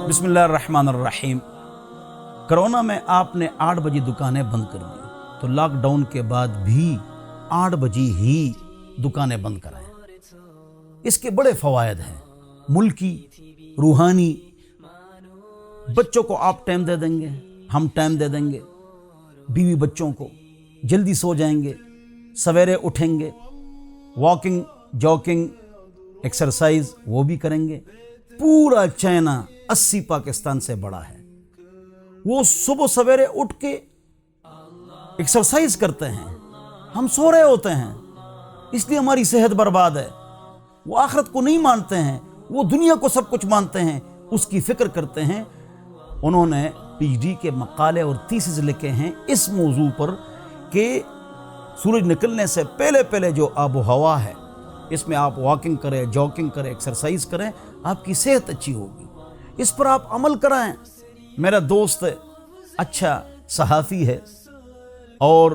बिस्मिल्लाहिर्रहमानिर्रहीम। कोरोना में आपने 8 बजे दुकानें बंद कर दी, तो लॉकडाउन के बाद भी 8 बजे ही दुकानें बंद कराएं। इसके बड़े फ़वायद हैं, मुल्की, रूहानी। बच्चों को आप टाइम दे देंगे, हम टाइम दे देंगे, बीवी बच्चों को, जल्दी सो जाएंगे, सवेरे उठेंगे, वॉकिंग, जॉकिंग, एक्सरसाइज वो भी करेंगे। पूरा चाइना 80 पाकिस्तान से बड़ा है, वो सुबह सवेरे उठ के एक्सरसाइज करते हैं, हम सो रहे होते हैं, इसलिए हमारी सेहत बर्बाद है। वो आखिरत को नहीं मानते हैं, वो दुनिया को सब कुछ मानते हैं, उसकी फिक्र करते हैं। उन्होंने पीएचडी के मकाले और थीसिस लिखे हैं इस मौजू पर कि सूरज निकलने से पहले पहले जो आबो हवा है, इसमें आप वॉकिंग करें, जॉगिंग करें, एक्सरसाइज करें, आपकी सेहत अच्छी होगी। इस पर आप अमल कराएं। मेरा दोस्त अच्छा सहाफ़ी है और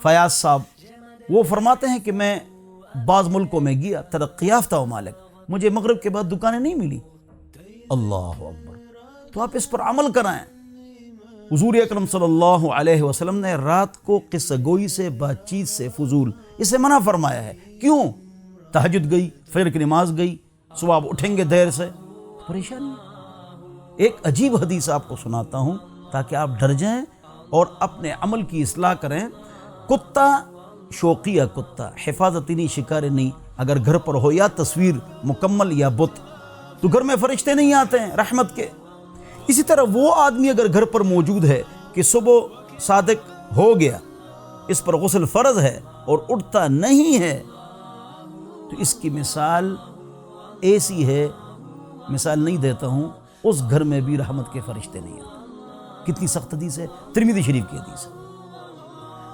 फयाज साहब, वो फरमाते हैं कि मैं बाज़ मुल्कों में गया, तरक्की याफ्ता ममालिक, मुझे मगरिब के बाद दुकानें नहीं मिली। अल्लाह अकबर। तो आप इस पर अमल कराएं। हुज़ूर अकरम सल्लल्लाहु अलैहि वसल्लम ने रात को किस्सागोई से, बातचीत से, फजूल, इसे मना फरमाया है। क्यों? तहज्जुद गई, फजर की नमाज गई, सुबह आप उठेंगे देर से, परेशानी। एक अजीब हदीस आपको सुनाता हूँ ताकि आप डर जाएं और अपने अमल की इस्लाह करें। कुत्ता, शौकिया कुत्ता, हिफाजती नहीं, शिकारी नहीं, अगर घर पर हो या तस्वीर मुकम्मल या बुत, तो घर में फरिश्ते नहीं आते हैं रहमत के। इसी तरह वो आदमी अगर घर पर मौजूद है कि सुबह सादिक हो गया, इस पर गुस्ल फ़र्ज है और उठता नहीं है, तो इसकी मिसाल ऐसी है, मिसाल नहीं देता हूँ, उस घर में भी रहमत के फरिश्ते नहीं आते। कितनी सख्त हदीस है, तिरमिज़ी शरीफ की हदीस है।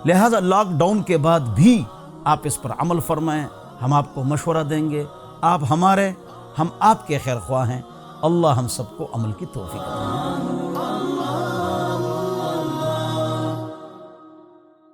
लिहाजा लॉकडाउन के बाद भी आप इस पर अमल फरमाएं, हम आपको मशवरा देंगे। आप हमारे, हम आपके खैर ख्वाह हैं। अल्लाह हम सबको अमल की तौफीक दे।